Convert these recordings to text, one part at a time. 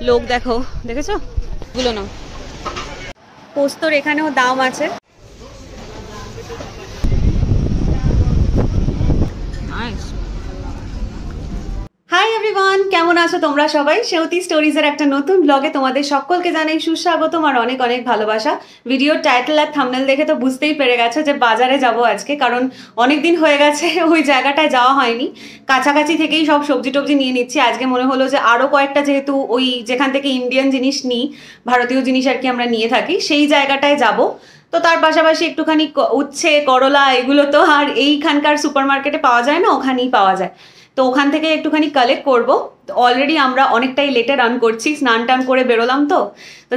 লোক দেখো, দেখেছো গুলো না, পোস্তর এখানেও দাম আছে। হাই এভরিওয়ান, কেমন আছো তোমরা সবাই? সেউতি স্টোরিজের একটা নতুন ব্লগে তোমাদের সকলকে জানাই সুস্বাগতম আর অনেক অনেক ভালোবাসা। ভিডিওর টাইটেল আর থাম্বনেল দেখে তো বুঝতেই পেরে গেছো যে বাজারে যাব আজকে, কারণ অনেক দিন হয়ে গেছে ওই জায়গাটায় যাওয়া হয়নি। কাছাকাছি থেকেই সব সবজি টবজি নিয়ে নিচ্ছি। আজকে মনে হলো যে আরও কয়েকটা, যেহেতু ওই যেখান থেকে ইন্ডিয়ান জিনিস নিই, ভারতীয় জিনিস আর কি আমরা নিয়ে থাকি, সেই জায়গাটায় যাব। তো তার পাশাপাশি একটুখানি উচ্ছে, করলা, এগুলো তো আর এইখানকার সুপার মার্কেটে পাওয়া যায় না, ওখানেই পাওয়া যায়। তো ওখান থেকে একটুখানি কালেক্ট করবো। অলরেডি আমরা অনেকটাই লেটে রান করছি, স্নান টান করে বেরোলাম তো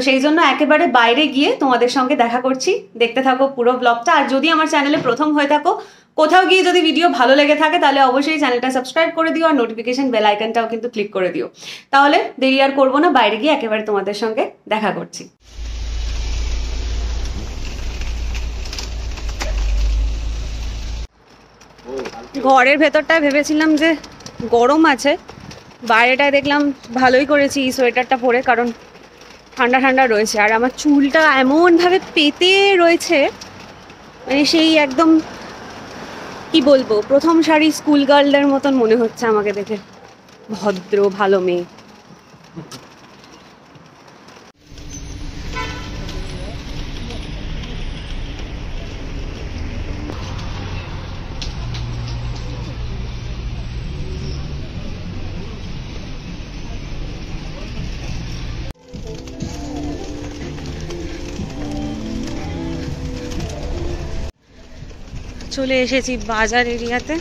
সেই জন্য একেবারে বাইরে গিয়ে তোমাদের সঙ্গে দেখা করছি। দেখতে থাকো পুরো ব্লগটা। আর যদি আমার চ্যানেলে প্রথম হয়ে থাকো, কোথাও গিয়ে যদি ভিডিও ভালো লেগে থাকে, তাহলে অবশ্যই চ্যানেলটা সাবস্ক্রাইব করে দিও আর নোটিফিকেশন বেল আইকনটাও কিন্তু ক্লিক করে দিও। তাহলে দেরি আর করবো না, বাইরে গিয়ে একেবারে তোমাদের সঙ্গে দেখা করছি। ঘরের ভেতরটায় ভেবেছিলাম যে গরম আছে, বাইরেটায় দেখলাম ভালোই করেছি এই সোয়েটারটা পরে, কারণ ঠান্ডা ঠান্ডা রয়েছে। আর আমার চুলটা এমনভাবে পেতে রয়েছে, মানে সেই একদম কি বলবো, প্রথম সারি স্কুল গার্লদের মতন মনে হচ্ছে আমাকে দেখে, ভদ্র ভালো মেয়ে। চলে এসেছি বাজার এরিয়াতে।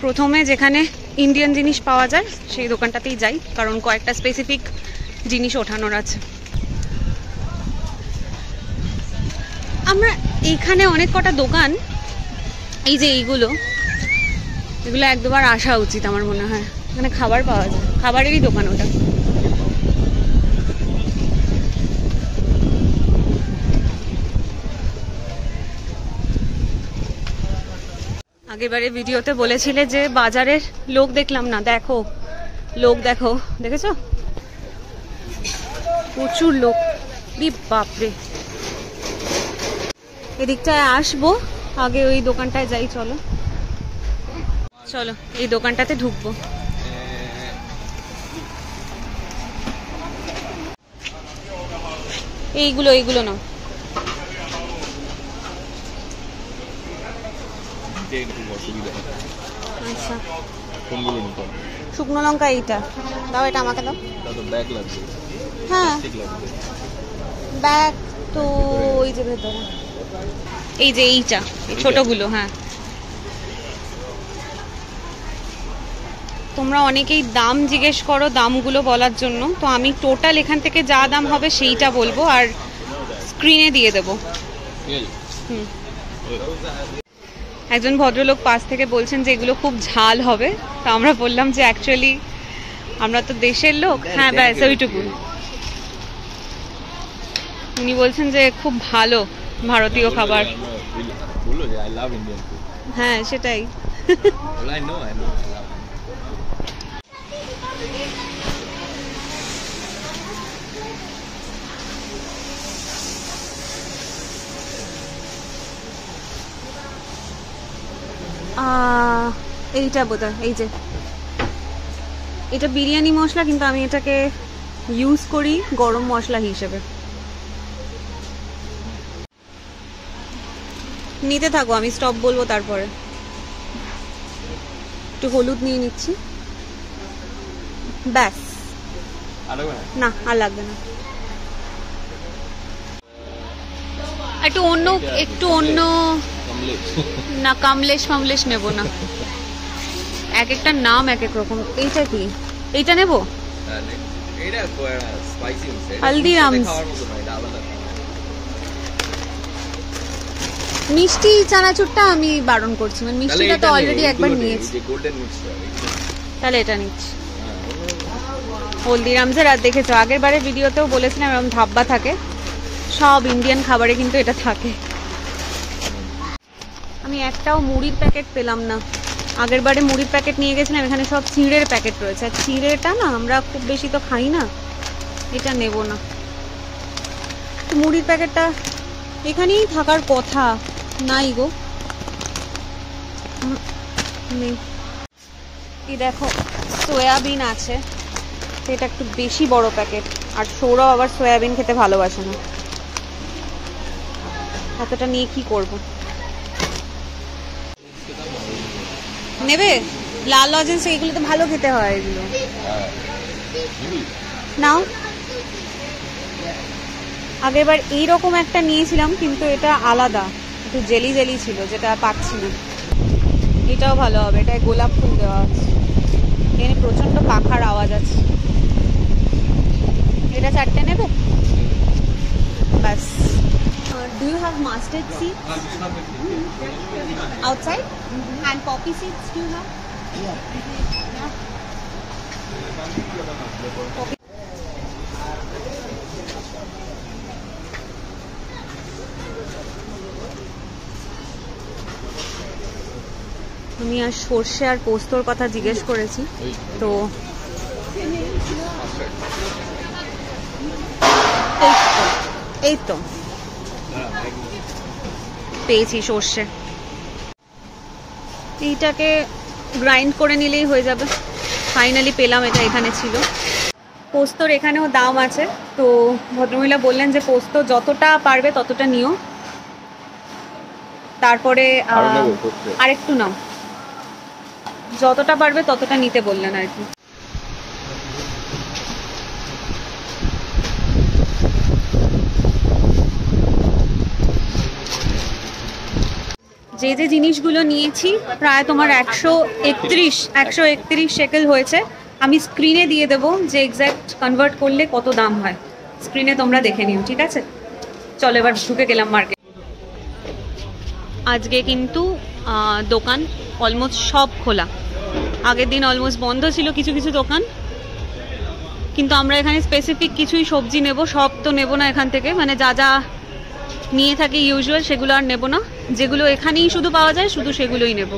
প্রথমে যেখানে ইন্ডিয়ান জিনিস পাওয়া যায় সেই দোকানটাতেই যাই, কারণ কয়েকটা স্পেসিফিক জিনিস ওঠানোর আছে। আমরা এইখানে অনেক কটা দোকান, এই যে এগুলো এক দুবার আসা উচিত আমার মনে হয়। এখানে খাবার পাওয়া যায়, খাবারেরই দোকান ওটা। আগেবারে ভিডিওতে বলেছিলে যে বাজারের লোক দেখলাম না, দেখো লোক দেখো, দেখেছো প্রচুর লোক, বাপরে। এদিকটায় আসবো, আগে ওই দোকানটায় যাই। চলো চলো এই দোকানটাতে ঢুকবো। এইগুলো না, আচ্ছা শুকনো লঙ্কা এইটা দাও, এটা আমাকে দাও। হ্যাঁ ব্যাগ তো ওই যে ভেতরে, এই যে এইটা ছোটগুলো। হ্যাঁ, তোমরা অনেকেই দাম জিজ্ঞেস করো দামগুলো বলার জন্য, তো আমি টোটাল এখান থেকে যা দাম হবে সেইটা বলবো আর স্ক্রিনে দিয়ে দেবো। একজন ভদ্রলোক পাশ থেকে বলছেন যে এগুলো খুব ঝাল হবে, তো আমরা বললাম যে অ্যাকচুয়ালি আমরা তো দেশের লোক। হ্যাঁ ব্যাস ওইটুকু। উনি বলছেন যে খুব ভালো ভারতীয় খাবার। হ্যাঁ সেটাই। এইটা বোধহয়, এই যে এটা বিরিয়ানি মশলা, কিন্তু আমি এটাকে ইউজ করি গরম মশলা হিসেবে। নিতে থাকো, আমি স্টপ বলবো তারপরে। একটু হলুদ নিয়ে নিচ্ছি, ব্যাস। না আর লাগবে না। একটু অন্য না, কামলেশ ফামলেশ নেবো না, এক একটা নাম এক এক রকম। এইটা কি, এইটা নেবো? হলদিরামস মিষ্টি চানাচুরটা আমি বারণ করছি, মানে মিষ্টিটা তো অলরেডি একবার নিয়েছি, তাহলে এটা নিচ্ছি। হলদিরামসের আর দেখেছো আগের বারে ভিডিওতেও বলেছিলাম এরকম ধাব্বা থাকে, সব ইন্ডিয়ান খাবারে কিন্তু এটা থাকে। আমি একটাও মুড়ির প্যাকেট পেলাম না, আগের বারে মুড়ির প্যাকেট নিয়ে গেছিলাম, এখানে সব চিঁড়ের প্যাকেট রয়েছে। আর চিঁড়েটা না আমরা খুব বেশি তো খাই না, এটা নেব না। মুড়ির প্যাকেটটা এখানেই থাকার কথা, নাই গো, নেই। এই দেখো সয়াবিন আছে, এটা একটু বেশি বড় প্যাকেট, আর সৌরভ আবার সয়াবিন খেতে ভালোবাসে না, এতটা নিয়ে কি করব। নেবে লাল লজেন্স, এগুলো তো ভালো খেতে হয়, এগুলো নাও। আগেরবার এইরকম একটা নিয়েছিলাম, কিন্তু এটা আলাদা, একটু জেলি জেলি ছিল, যেটা পাচ্ছি না। এটাও ভালো হবে, এটায় গোলাপ ফুল দেওয়া আছে, এখানে প্রচন্ড পাখার আওয়াজ আছে। এটা 4টে নেবে ব্যাস। Do you have mustard seeds outside? And poppy seeds do you have? Poppy. আমি আর সর্ষে আর পোস্তর কথা জিজ্ঞেস করেছি, তো এই তো পেয়েছি সর্ষে, এইটাকে গ্রাইন্ড করে নিলেই হয়ে যাবে। ফাইনালি পেলাম, এটা এখানে ছিল। পোস্তর এখানেও দাম আছে, তো ভদ্রমহিলা বললেন যে পোস্ত যতটা পারবে ততটা নিও, তারপরে আরেকটু নাও, যতটা পারবে ততটা নিতে বললেন আর কি। যে যে জিনিসগুলো নিয়েছি প্রায় তোমার 131 শেকেল হয়েছে। আমি স্ক্রিনে দিয়ে দেবো যে এক্স্যাক্ট কনভার্ট করলে কত দাম হয়, স্ক্রিনে তোমরা দেখে নিও, ঠিক আছে? চলো এবার ঢুকে গেলাম মার্কেট। আজকে কিন্তু দোকান অলমোস্ট সব খোলা, আগের দিন অলমোস্ট বন্ধ ছিল কিছু কিছু দোকান, কিন্তু আমরা এখানে স্পেসিফিক কিছুই সবজি নেব, সব তো নেব না এখান থেকে, মানে যা যা নিয়ে থাকি ইউজুয়াল সেগুলো আর নেব না, যেগুলো এখানেই শুধু পাওয়া যায় শুধু সেগুলোই নেব।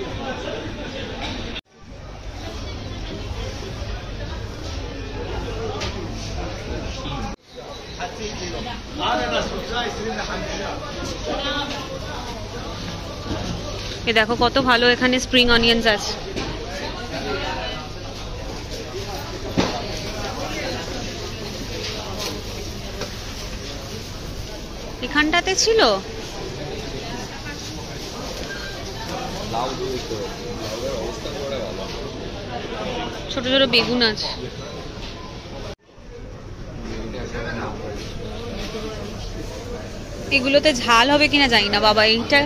এ দেখো কত ভালো এখানে স্প্রিং অনিয়ন্স আছে। এখানটাতে ছিল ছোট ছোট বেগুন আছে। এগুলোতে ঝাল হবে কিনা জানি না বাবা। এইটা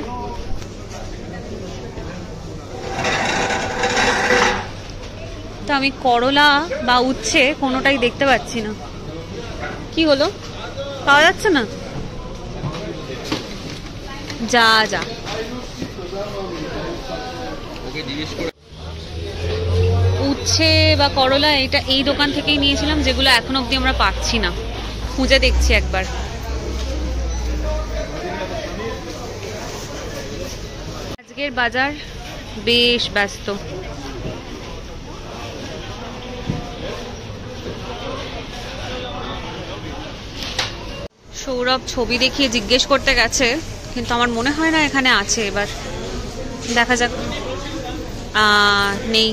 তো আমি করলা বা উচ্ছে কোনোটাই দেখতে পাচ্ছি না, কি হলো পাওয়া যাচ্ছে না? যা যা উচ্ছে বা করলা এটা এই দোকান থেকেই নিয়েছিলাম, যেগুলো এখনো অবধি আমরা পাচ্ছি না, খুঁজে দেখছি একবার। আজকের বাজার বেশ ব্যস্ত। সৌরভ ছবি দেখিয়ে জিজ্ঞেস করতে গেছে, কিন্তু আমার মনে হয় না এখানে আছে, এবার দেখা যাক। নেই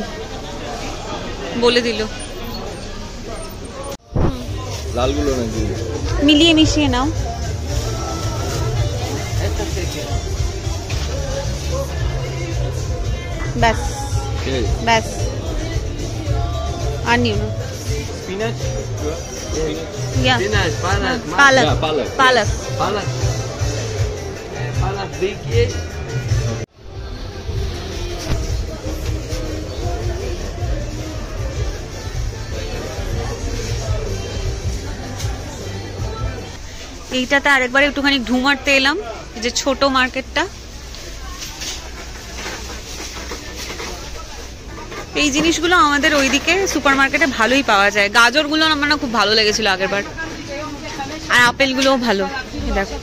বলে দিল। লালগুলো নাকি মিলিয়ে মিশিয়ে নাও। ব্যাস ব্যাস, আর নিও না। স্পিনাচ, পালক পালক পালক পালক পালক দেখিয়ে এইটাতে আরেকবার একটুখানি ঢু মারতে এলাম, যে ছোট মার্কেটটা। এই জিনিসগুলো আমাদের ওইদিকে সুপার মার্কেটে ভালোই পাওয়া যায়। গাজরগুলো আমার না খুব ভালো লেগেছিল আগেরবার, আর আপেলগুলোও ভালো। দেখো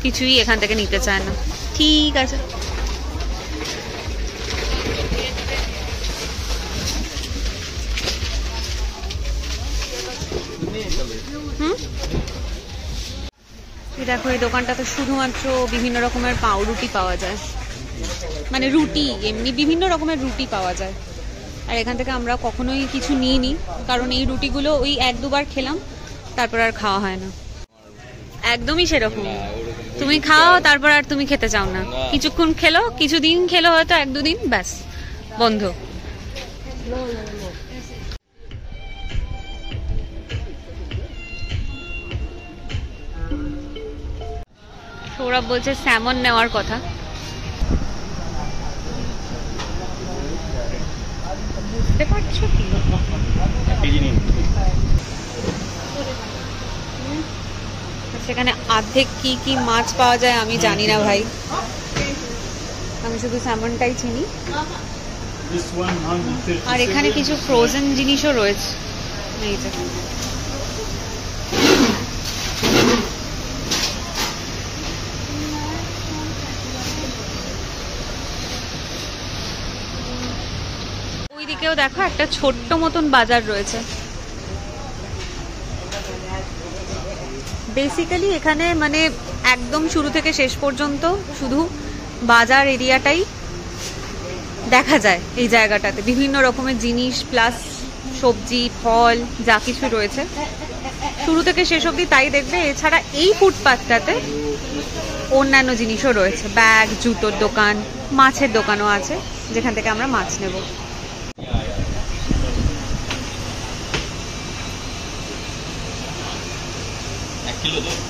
কিছুই এখান থেকে নিতে চায় না। ঠিক আছে হুম, এই দেখো এই দোকানটাতে শুধুমাত্র বিভিন্ন রকমের পাউরুটি পাওয়া যায়, মানে রুটি, এমনি বিভিন্ন রকমের রুটি পাওয়া যায়। আর এখান থেকে আমরা কখনোই কিছু নিইনি, কারণ এই রুটিগুলো ওই এক দুবার খেলাম, তারপর আর খাওয়া হয় না। একদমই সেরকম, তুমি খাও তারপর আর তুমি খেতে চাও না, কিছুক্ষণ খেলো, কিছুদিন খেলো, হয়তো এক দুদিন, ব্যাস বন্ধ। সৌরভ বলছে স্যামন নেওয়ার কথা। বুঝতে পারছো কি? সেখানে অর্ধেক কি কি মাছ পাওয়া যায় আমি জানি না ভাই, আমি শুধু স্যামনটাই চিনি। আর এখানে কিছু ফ্রোজেন জিনিসও রয়েছে, এই যে ওইদিকেও দেখো একটা ছোট্ট মতন বাজার রয়েছে। বেসিক্যালি এখানে মানে একদম শুরু থেকে শেষ পর্যন্ত শুধু বাজার এরিয়াটাই দেখা যায়। এই জায়গাটাতে বিভিন্ন রকমের জিনিস প্লাস সবজি ফল যা কিছু রয়েছে শুরু থেকে শেষ অবধি তাই দেখবে। এছাড়া এই ফুটপাথটাতে অন্যান্য জিনিসও রয়েছে, ব্যাগ, জুতোর দোকান, মাছের দোকানও আছে, যেখান থেকে আমরা মাছ নেব।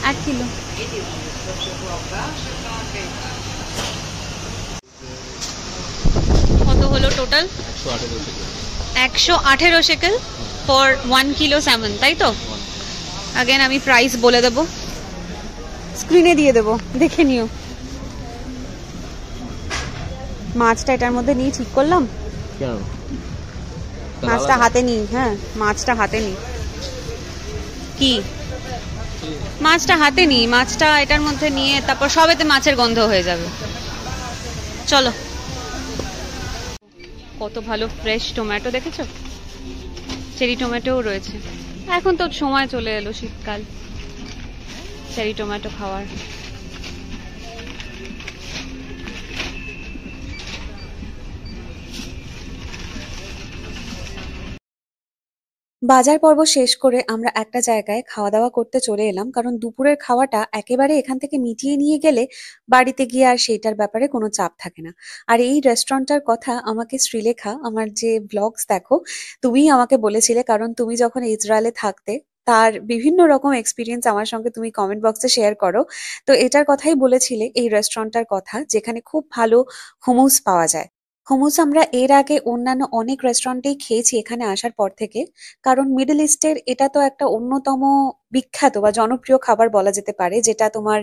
এক কিলো। কত হলো total? 118 shekel for 1 kilo salmon, তাই তো? আগেন আমি প্রাইস বলে দেবো, স্ক্রিনে দিয়ে দেবো, দেখে নিও। মাছটা এটার মধ্যে নিয়ে ঠিক করলাম, মাছটা হাতে নিই। হ্যাঁ, মাছটা হাতে নিই। কি মাছটা হাতে নিই, মাছটা এটার মধ্যে নিয়ে তারপর সবেতে মাছের গন্ধ হয়ে যাবে। চলো। কত ভালো ফ্রেশ টমেটো দেখেছো, চেরি টমেটোও রয়েছে। এখন তো সময় চলে এলো শীতকাল, চেরি টমেটো খাওয়ার। বাজার পর্ব শেষ করে আমরা একটা জায়গায় খাওয়া দাওয়া করতে চলে এলাম, কারণ দুপুরের খাওয়াটা একেবারে এখান থেকে মিটিয়ে নিয়ে গেলে বাড়িতে গিয়ে আর সেইটার ব্যাপারে কোনো চাপ থাকে না। আর এই রেস্টুরেন্টটার কথা আমাকে শ্রীলেখা, আমার যে ব্লগস দেখো, তুমিই আমাকে বলেছিলে, কারণ তুমি যখন ইসরায়েলে থাকতে তার বিভিন্ন রকম এক্সপিরিয়েন্স আমার সঙ্গে তুমি কমেন্ট বক্সে শেয়ার করো। তো এটার কথাই বলেছিলে, এই রেস্টুরেন্টটার কথা, যেখানে খুব ভালো হুমুস পাওয়া যায়। হুমুস আমরা এর আগে অন্যান্য অনেক রেস্টুরেন্টেই খেয়েছি এখানে আসার পর থেকে, কারণ মিডল ইস্টের এটা তো একটা অন্যতম বিখ্যাত বা জনপ্রিয় খাবার বলা যেতে পারে, যেটা তোমার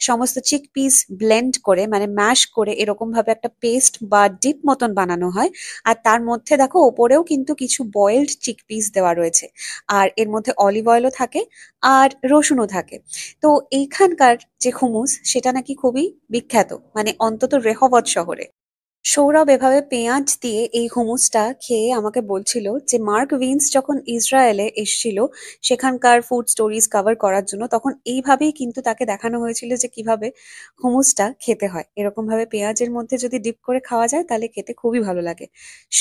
সমস্ত চিকপিস ব্লেন্ড করে, মানে ম্যাশ করে এরকম ভাবে একটা পেস্ট বা ডিপ মতন বানানো হয়। আর তার মধ্যে দেখো ওপরেও কিন্তু কিছু বয়েলড চিকপিস দেওয়া রয়েছে, আর এর মধ্যে অলিভ অয়েলও থাকে আর রসুনও থাকে। তো এইখানকার যে হুমুস সেটা নাকি খুবই বিখ্যাত, মানে অন্তত রেহবত শহরে। সৌরভ এভাবে পেঁয়াজ দিয়ে এই হুমুসটা খেয়ে আমাকে বলছিল যে মার্ক উইন্স যখন ইসরায়েলে এসেছিল সেখানকার ফুড স্টোরিজ কভার করার জন্য, তখন এইভাবেই কিন্তু তাকে দেখানো হয়েছিল যে কিভাবে হুমুসটা খেতে হয়। এরকম ভাবে পেঁয়াজের মধ্যে যদি ডিপ করে খাওয়া যায় তাহলে খেতে খুবই ভালো লাগে।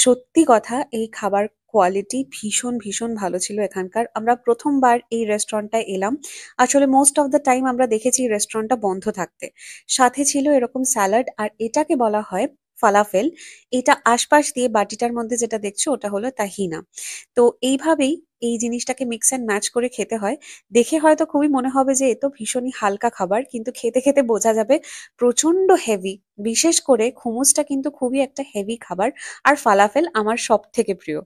সত্যি কথা, এই খাবার কোয়ালিটি ভীষণ ভীষণ ভালো ছিল এখানকার। আমরা প্রথমবার এই রেস্টুরেন্টটায় এলাম, আসলে মোস্ট অফ দ্য টাইম আমরা দেখেছি রেস্টুরেন্টটা বন্ধ থাকতে। সাথে ছিল এরকম স্যালাড, আর এটাকে বলা হয় ফালাফেল। এটা আশপাশ দিয়ে বাটিটার মধ্যে যেটা দেখছো ওটা হলো তাহিনা। তো এইভাবেই এই জিনিসটাকে মিক্স অ্যান্ড ম্যাচ করে খেতে হয়। দেখে হয়তো খুবই মনে হবে যে এ তো ভীষণই হালকা খাবার, কিন্তু খেতে খেতে বোঝা যাবে প্রচন্ড হেভি। বিশেষ করে খুমুসটা কিন্তু খুবই একটা হেভি খাবার। আর ফালাফেল আমার সব থেকে প্রিয়।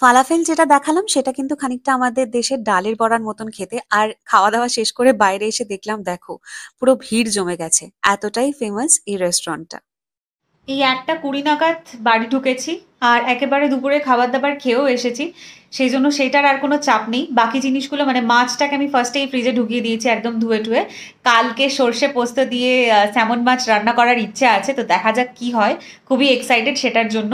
ফালাফেল যেটা দেখালাম সেটা কিন্তু খানিকটা আমাদের দেশের ডালের বড়ার মতন খেতে। আর খাওয়া দাওয়া শেষ করে বাইরে এসে দেখলাম, দেখো পুরো ভিড় জমে গেছে, এতটাই ফেমাস এই রেস্টুরেন্টটা। এই 1:20 নাগাদ বাড়ি ঢুকেছি আর একেবারে দুপুরে খাবার দাবার খেয়েও এসেছি, সেই জন্য সেটার আর কোনো চাপ নেই। বাকি জিনিসগুলো মানে মাছটাকে আমি ফার্স্টেই ফ্রিজে ঢুকিয়ে দিয়েছি একদম ধুয়ে টুয়ে। কালকে সর্ষে পোস্ত দিয়ে স্যামন মাছ রান্না করার ইচ্ছে আছে, তো দেখা যাক কি হয়, খুবই এক্সাইটেড সেটার জন্য।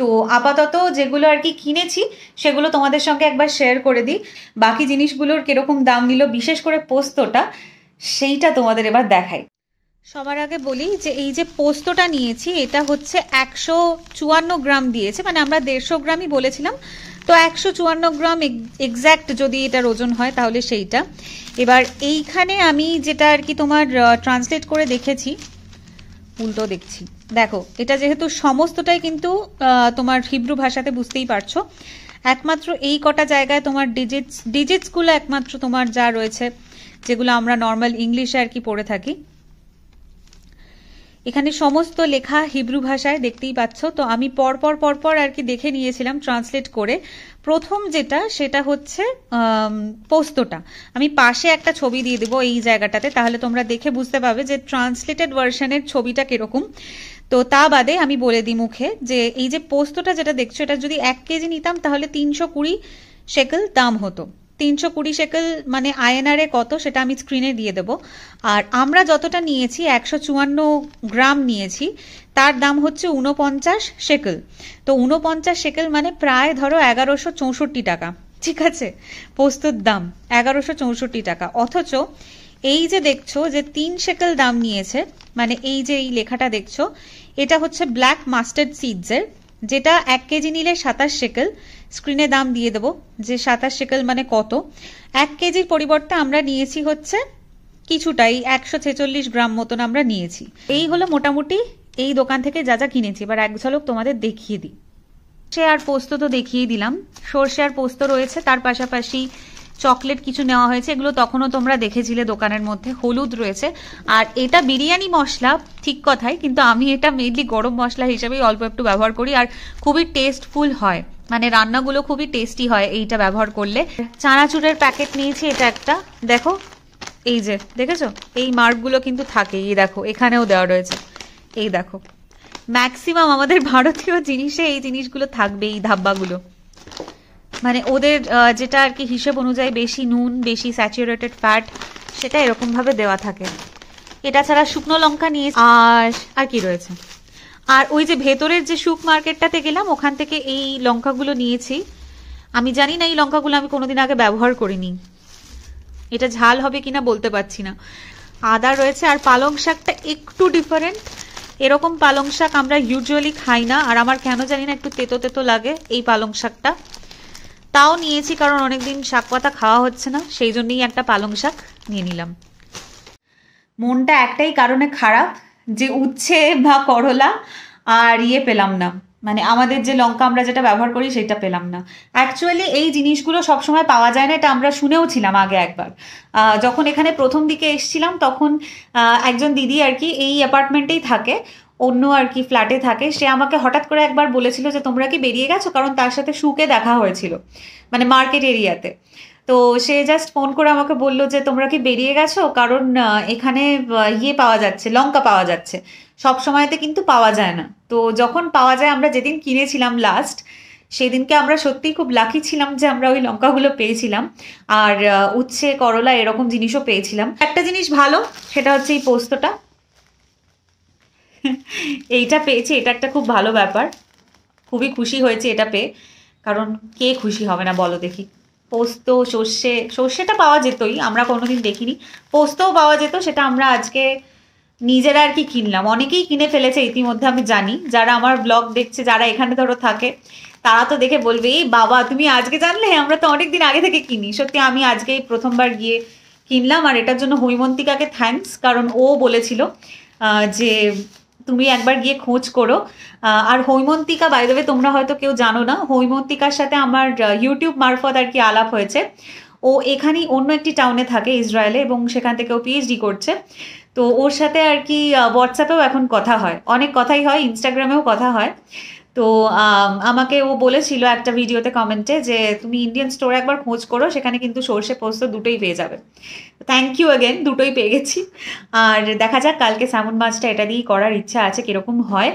তো আপাতত যেগুলো আর কি কিনেছি সেগুলো তোমাদের সঙ্গে একবার শেয়ার করে দিই। বাকি জিনিসগুলোর কিরকম দাম নিল, বিশেষ করে পোস্তটা, সেইটা তোমাদের এবার দেখাই। সবার আগে বলি যে এই যে পোস্তটা নিয়েছি এটা হচ্ছে 154 গ্রাম দিয়েছে, মানে আমরা 150 গ্রামই বলেছিলাম, তো 154 গ্রাম এক্স্যাক্ট যদি এটার ওজন হয় তাহলে সেইটা। এবার এইখানে আমি যেটা আর কি তোমার ট্রান্সলেট করে দেখেছি, উল্টো দেখছি, দেখো এটা যেহেতু সমস্তটাই কিন্তু তোমার হিব্রু ভাষাতে, বুঝতেই পারছো। একমাত্র এই কটা জায়গায় তোমার ডিজিটসগুলো একমাত্র তোমার যা রয়েছে, যেগুলো আমরা নর্মাল ইংলিশে আর কি পড়ে থাকি, এখানে সমস্ত লেখা হিব্রু ভাষায়, দেখতেই পাচ্ছ। তো আমি পরপর আর কি দেখে নিয়েছিলাম ট্রান্সলেট করে। প্রথম যেটা সেটা হচ্ছে পোস্তটা, আমি পাশে একটা ছবি দিয়ে দেবো এই জায়গাটাতে, তাহলে তোমরা দেখে বুঝতে পারবে যে ট্রান্সলেটেড ভার্সনের ছবিটা কিরকম। তো তা বাদে আমি বলে দিই মুখে যে এই যে পোস্তটা যেটা দেখছো, এটা যদি 1 কেজি নিতাম তাহলে 320 শেকেল দাম হতো। 320 শেকেল মানে আইএনআরে কত সেটা আমি স্ক্রিনে দিয়ে দেবো। আর আমরা যতটা নিয়েছি 154 গ্রাম নিয়েছি, তার দাম হচ্ছে 49 শেকেল। তো 49 শেকেল মানে প্রায় ধরো 1164 টাকা, ঠিক আছে, পোস্তর দাম 1164 টাকা। অথচ এই যে দেখছো যে 3 শেকেল দাম নিয়েছে, মানে এই যে এই লেখাটা দেখছো, এটা হচ্ছে ব্ল্যাক মাস্টার্ড সিডসের, যেটা 1 কেজি নিলে 27 শেকেল। স্ক্রিনে দাম দিয়ে দেবো যে 27 শেকেল মানে কত। 1 কেজির পরিবর্তে আমরা নিয়েছি হচ্ছে কিছুটাই 146 গ্রাম মতন আমরা নিয়েছি। এই হলো মোটামুটি এই দোকান থেকে যা যা কিনেছি। এবার এক ঝলক তোমাদের দেখিয়ে দিই। সর্ষে আর পোস্ত তো দেখিয়ে দিলাম, সর্ষে আর পোস্ত রয়েছে, তার পাশাপাশি চকলেট কিছু নেওয়া হয়েছে, এগুলো তখনও তোমরা দেখেছিলে দোকানের মধ্যে। হলুদ রয়েছে, আর এটা বিরিয়ানি মশলা ঠিক কথাই, কিন্তু আমি এটা মেনলি গরম মশলা হিসেবেই অল্প একটু ব্যবহার করি, আর খুবই টেস্টফুল হয়, মানে রান্নাগুলো খুবই টেস্টি হয় এইটা ব্যবহার করলে। চানাচুরের প্যাকেট নিয়েছি, এটা একটা, দেখো এই যে দেখেছো এই মার্কগুলো কিন্তু থাকে, এই দেখো এখানেও দেওয়া রয়েছে, এই দেখো। ম্যাক্সিমাম আমাদের ভারতীয় জিনিসে এই জিনিসগুলো থাকবে, এই ধাব্বাগুলো, মানে ওদের যেটা আর কি হিসেব অনুযায়ী বেশি নুন, বেশি স্যাচুরেটেড ফ্যাট, সেটা এরকম ভাবে দেওয়া থাকে। এটা ছাড়া শুকনো লঙ্কা নিয়ে আর কি রয়েছে, আর ওই যে ভেতরের যে শুক মার্কেটটাতে গেলাম ওখান থেকে এই লঙ্কাগুলো নিয়েছি। আমি জানি না এই লঙ্কাগুলো আমি কোনোদিন আগে ব্যবহার করিনি, এটা ঝাল হবে কিনা বলতে পারছি না। আদা রয়েছে, আর পালং শাকটা একটু ডিফারেন্ট, এরকম পালং শাক আমরা ইউজুয়ালি খাই না, আর আমার কেন জানি না একটু তেতো তেতো লাগে এই পালং শাকটা। তাও নিয়েছি কারণ অনেকদিন শাক পাতা খাওয়া হচ্ছে না, সেই জন্যই একটা পালং শাক নিয়ে নিলাম। মনটা একটাই কারণে খারাপ, যে উচ্ছে বা করলা আর পেলাম না, মানে আমাদের যে লঙ্কা আমরা যেটা ব্যবহার করি সেটা পেলাম না। অ্যাকচুয়ালি এই জিনিসগুলো সবসময় পাওয়া যায় না, এটা আমরা শুনেও ছিলাম আগে একবার। যখন এখানে প্রথম দিকে এসেছিলাম তখন একজন দিদি আর কি এই অ্যাপার্টমেন্টেই থাকে, অন্য আর কি ফ্ল্যাটে থাকে, সে আমাকে হঠাৎ করে একবার বলেছিল যে তোমরা কি বেরিয়ে গেছো, কারণ তার সাথে শুকে দেখা হয়েছিল মানে মার্কেট এরিয়াতে। তো সে জাস্ট ফোন করে আমাকে বললো যে তোমরা কি বেরিয়ে গেছো, কারণ এখানে পাওয়া যাচ্ছে, লঙ্কা পাওয়া যাচ্ছে, সব সময়তে কিন্তু পাওয়া যায় না। তো যখন পাওয়া যায়, আমরা যেদিন কিনেছিলাম লাস্ট, সেদিনকে আমরা সত্যিই খুব লাকি ছিলাম যে আমরা ওই লঙ্কাগুলো পেয়েছিলাম, আর উচ্ছে করলা এরকম জিনিসও পেয়েছিলাম। একটা জিনিস ভালো, সেটা হচ্ছে এই পোস্তটা এইটা পেয়েছি, এটা একটা খুব ভালো ব্যাপার, খুবই খুশি হয়েছে এটা পেয়ে, কারণ কে খুশি হবে না বলো দেখি। পোস্ত, সর্ষেটা পাওয়া যেতই, আমরা কোনোদিন দেখিনি, পোস্তও পাওয়া যেত, সেটা আমরা আজকে নিজেরা আর কি কিনলাম। অনেকেই কিনে ফেলেছে ইতিমধ্যে আমি জানি, যারা আমার ব্লগ দেখছে, যারা এখানে ধরো থাকে, তারা তো দেখে বলবে এই বাবা তুমি আজকে জানলে, আমরা তো অনেকদিন আগে থেকে কিনি। সত্যি আমি আজকেই প্রথমবার গিয়ে কিনলাম, আর এটার জন্য হৈমন্তিকাকে থ্যাঙ্কস, কারণ ও বলেছিল যে তুমি একবার গিয়ে খোঁজ করো। আর হৈমন্তিকা, বাই দ্য ওয়ে তোমরা হয়তো কেউ জানো না, হৈমন্তিকার সাথে আমার ইউটিউব মারফত আর কি আলাপ হয়েছে। ও এখানেই অন্য একটি টাউনে থাকে ইসরায়েলে, এবং সেখান থেকে ও পিএইচডি করছে। তো ওর সাথে আর কি হোয়াটসঅ্যাপেও এখন কথা হয়, অনেক কথাই হয়, ইনস্টাগ্রামেও কথা হয়। তো আমাকে ও বলেছিল একটা ভিডিওতে কমেন্টে যে তুমি ইন্ডিয়ান স্টোরে একবার খোঁজ করো, সেখানে কিন্তু সর্ষে পোস্ত দুটোই পেয়ে যাবে। থ্যাংক ইউ অ্যাগেন, দুটোই পেয়ে গেছি। আর দেখা যাক কালকে স্যামন মাছটা এটা দিয়েই করার ইচ্ছা আছে, কীরকম হয়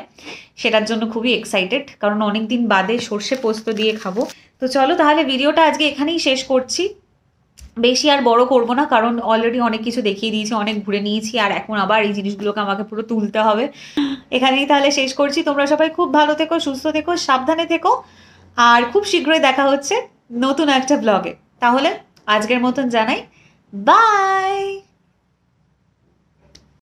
সেটার জন্য খুবই এক্সাইটেড, কারণ অনেক দিন বাদে সর্ষে পোস্ত দিয়ে খাবো। তো চলো তাহলে ভিডিওটা আজকে এখানেই শেষ করছি, বেশি আর বড় করব না, কারণ অলরেডি অনেক কিছু দেখিয়ে দিয়েছি, অনেক ঘুরে নিয়েছি, আর এখন আবার এই জিনিসগুলোকে আমাকে পুরো তুলতে হবে। এখানেই তাহলে শেষ করছি। তোমরা সবাই খুব ভালো থেকো, সুস্থ থেকো, সাবধানে থেকো, আর খুব শীঘ্রই দেখা হচ্ছে নতুন একটা ব্লগে। তাহলে আজকের মতন জানাই বাই।